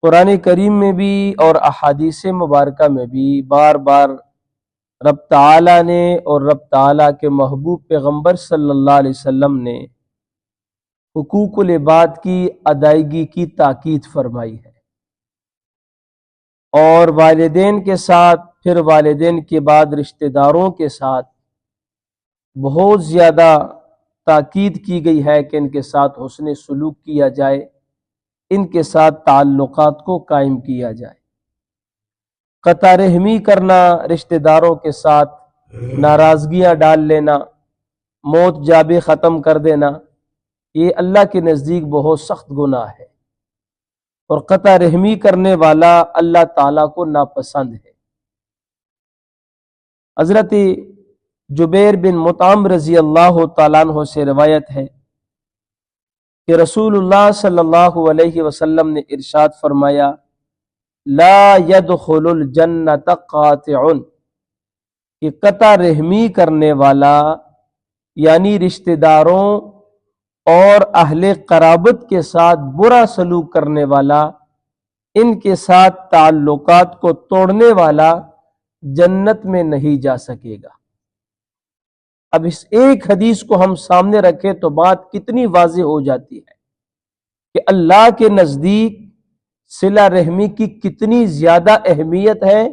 قرآن کریم میں بھی اور احادیث مبارکہ میں بھی بار بار رب تعالیٰ نے اور رب تعالیٰ کے محبوب پیغمبر صلی اللہ علیہ وسلم نے حقوق العباد کی ادائیگی کی تاکید فرمائی ہے، اور والدین کے ساتھ، پھر والدین کے بعد رشتہ داروں کے ساتھ بہت زیادہ تاکید کی گئی ہے کہ ان کے ساتھ حسن سلوک کیا جائے، ان کے ساتھ تعلقات کو قائم کیا جائے۔ قطع رحمی کرنا، رشتہ داروں کے ساتھ ناراضگیاں ڈال لینا، موت جابے ختم کر دینا، یہ اللہ کے نزدیک بہت سخت گناہ ہے، اور قطع رحمی کرنے والا اللہ تعالیٰ کو ناپسند ہے۔ حضرت جبیر بن مطعم رضی اللہ تعالیٰ عنہ سے روایت ہے کہ رسول اللہ صلی اللہ علیہ وسلم نے ارشاد فرمایا، لا يدخل الجنت قاطع، کہ قطع رحمی کرنے والا یعنی رشتہ داروں اور اہل قرابت کے ساتھ برا سلوک کرنے والا، ان کے ساتھ تعلقات کو توڑنے والا جنت میں نہیں جا سکے گا۔ اب اس ایک حدیث کو ہم سامنے رکھیں تو بات کتنی واضح ہو جاتی ہے کہ اللہ کے نزدیک صلہ رحمی کی کتنی زیادہ اہمیت ہے،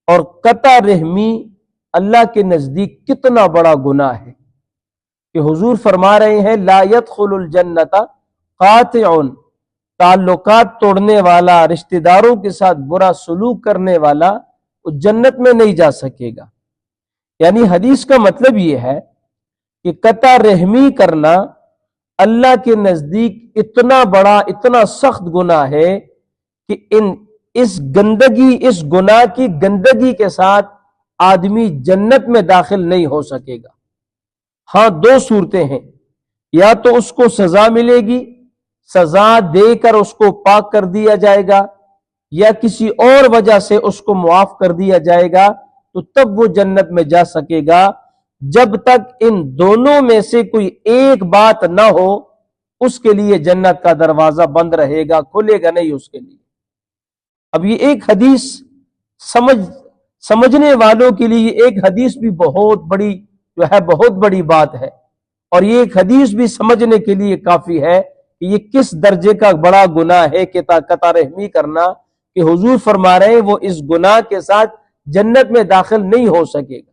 اور قطع رحمی اللہ کے نزدیک کتنا بڑا گناہ ہے، کہ حضور فرما رہے ہیں لا يدخل الجنت قاطع، تعلقات توڑنے والا، رشتہ داروں کے ساتھ برا سلوک کرنے والا وہ جنت میں نہیں جا سکے گا۔ یعنی حدیث کا مطلب یہ ہے کہ قطع رحمی کرنا اللہ کے نزدیک اتنا بڑا، اتنا سخت گناہ ہے کہ اس گناہ کی گندگی کے ساتھ آدمی جنت میں داخل نہیں ہو سکے گا۔ ہاں، دو صورتیں ہیں، یا تو اس کو سزا ملے گی، سزا دے کر اس کو پاک کر دیا جائے گا، یا کسی اور وجہ سے اس کو معاف کر دیا جائے گا، تو تب وہ جنت میں جا سکے گا۔ جب تک ان دونوں میں سے کوئی ایک بات نہ ہو، اس کے لیے جنت کا دروازہ بند رہے گا، کھلے گا نہیں اس کے لیے۔ اب یہ ایک حدیث سمجھنے والوں کے لیے ایک حدیث بھی بہت بڑی بات ہے، اور یہ ایک حدیث بھی سمجھنے کے لیے کافی ہے کہ یہ کس درجے کا بڑا گناہ ہے کہ قطع رحمی کرنا، کہ حضور فرما رہے ہیں وہ اس گناہ کے ساتھ جنت میں داخل نہیں ہو سکے گا۔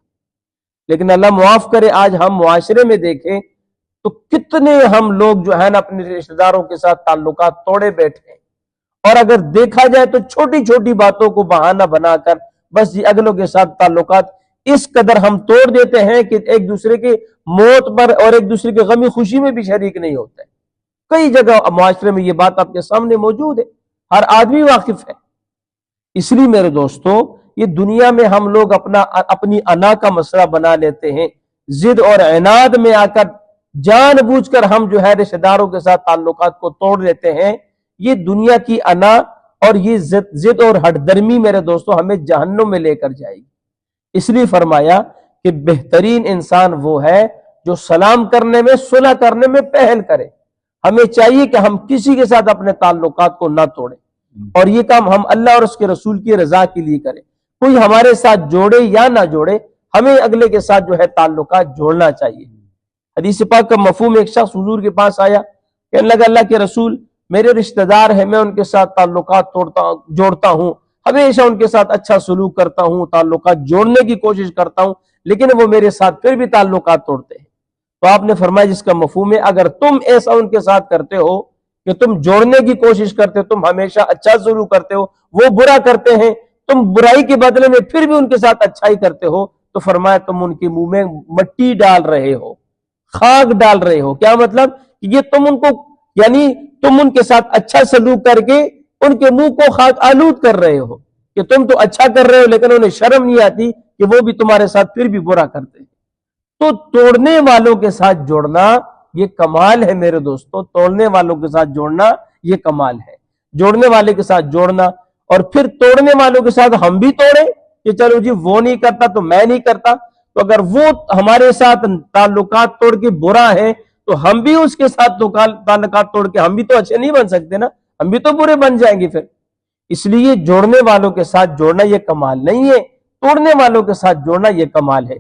لیکن اللہ معاف کرے، آج ہم معاشرے میں دیکھیں تو کتنے ہم لوگ جو ہے نا اپنے رشتہ داروں کے ساتھ تعلقات توڑے بیٹھے ہیں، اور اگر دیکھا جائے تو چھوٹی چھوٹی باتوں کو بہانہ بنا کر بس یہ اگلوں کے ساتھ تعلقات اس قدر ہم توڑ دیتے ہیں کہ ایک دوسرے کی موت پر اور ایک دوسرے کی غمی خوشی میں بھی شریک نہیں ہوتے۔ کئی جگہ معاشرے میں یہ بات آپ کے سامنے موجود ہے، ہر آدمی واقف ہے۔ اس لیے میرے دوستو، یہ دنیا میں ہم لوگ اپنی انا کا مسئلہ بنا لیتے ہیں، ضد اور عناد میں آ کر جان بوجھ کر ہم جو ہے رشتہ داروں کے ساتھ تعلقات کو توڑ لیتے ہیں۔ یہ دنیا کی انا اور یہ ضد اور ہٹ درمی میرے دوستو ہمیں جہنم میں لے کر جائے گی۔ اس لیے فرمایا کہ بہترین انسان وہ ہے جو سلام کرنے میں، صلح کرنے میں پہل کرے۔ ہمیں چاہیے کہ ہم کسی کے ساتھ اپنے تعلقات کو نہ توڑیں، اور یہ کام ہم اللہ اور اس کے رسول کی رضا کے لیے کریں۔ کوئی ہمارے ساتھ جوڑے یا نہ جوڑے، ہمیں اگلے کے ساتھ جو ہے تعلقات جوڑنا چاہیے۔ حدیث پاک کا مفہوم، ایک شخص حضور کے پاس آیا، کہنے لگا اللہ کے رسول، میرے رشتہ دار ہیں، میں ان کے ساتھ تعلقات جوڑتا ہوں، ہمیشہ ان کے ساتھ اچھا سلوک کرتا ہوں، تعلقات جوڑنے کی کوشش کرتا ہوں، لیکن وہ میرے ساتھ پھر بھی تعلقات توڑتے ہیں۔ تو آپ نے فرمایا جس کا مفہوم ہے، اگر تم ایسا ان کے ساتھ کرتے ہو کہ تم جوڑنے کی کوشش کرتے ہو، تم ہمیشہ اچھا سلوک کرتے ہو، وہ برا کرتے ہیں، تم برائی کے بدلے میں پھر بھی ان کے ساتھ اچھائی کرتے ہو، تو فرمایا تم ان کے منہ میں مٹی ڈال رہے ہو، خاک ڈال رہے ہو۔ کیا مطلب؟ یہ تم ان کو، یعنی تم ان کے ساتھ اچھا سلوک کر کے ان کے منہ کو خاک آلود کر رہے ہو، کہ تم تو اچھا کر رہے ہو لیکن انہیں شرم نہیں آتی کہ وہ بھی تمہارے ساتھ پھر بھی برا کرتے ہیں۔ تو توڑنے والوں کے ساتھ جوڑنا یہ کمال ہے میرے دوستو، توڑنے والوں کے ساتھ جوڑنا یہ کمال ہے۔ جوڑنے والے کے ساتھ جوڑنا، اور پھر توڑنے والوں کے ساتھ ہم بھی توڑیں کہ چلو جی وہ نہیں کرتا تو میں نہیں کرتا، تو اگر وہ ہمارے ساتھ تعلقات توڑ کے برا ہے تو ہم بھی اس کے ساتھ تعلقات توڑ کے ہم بھی تو اچھے نہیں بن سکتے نا، ہم بھی تو برے بن جائیں گے۔ پھر اس لیے جوڑنے والوں کے ساتھ جوڑنا یہ کمال نہیں ہے، توڑنے والوں کے ساتھ جوڑنا یہ کمال ہے۔